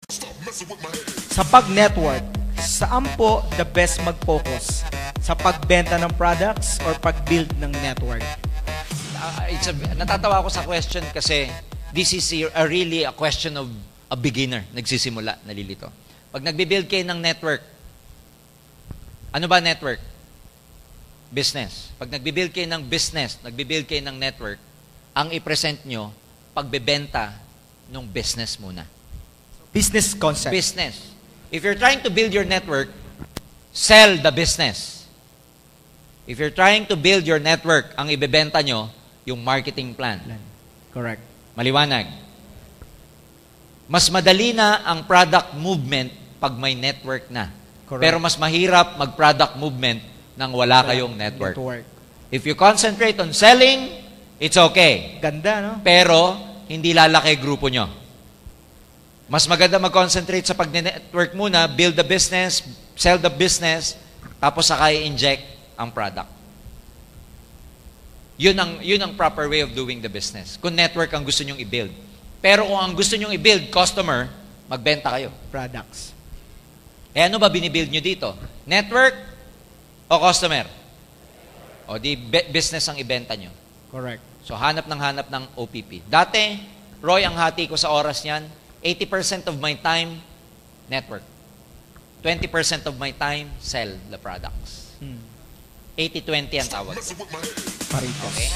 Sa pag-network, saan po the best mag-focus? Sa pagbenta ng products or pag-build ng network? Natatawa ako sa question kasi this is really a question of a beginner. Nagsisimula, nalilito. Pag nagbi-build kayo ng network, ano ba network? Business. Pag nagbi-build kayo ng business, nagbi-build kayo ng network, ang i-present nyo, pagbebenta ng business muna. Business concept. Business. If you're trying to build your network, sell the business. If you're trying to build your network, ang ibebenta nyo, yung marketing plan. Correct. Maliwanag. Mas madali na ang product movement pag may network na. Correct. Pero mas mahirap mag-product movement nang wala kayong network. If you concentrate on selling, it's okay. Ganda, no? Pero, hindi lalaki grupo nyo. Mas maganda mag-concentrate sa pag-network muna, build the business, sell the business, tapos saka i-inject ang product. Yun ang proper way of doing the business. Kung network ang gusto nyong i-build. Pero kung ang gusto nyong i-build, customer, magbenta kayo. Products. Eh ano ba binibuild nyo dito? Network o customer? O di business ang ibenta nyo. Correct. So hanap ng OPP. Dati, Roy, ang hati ko sa oras niyan, 80% of my time, network. 20% of my time, sell the products. 80-20 ang tawag. Paritas. Okay?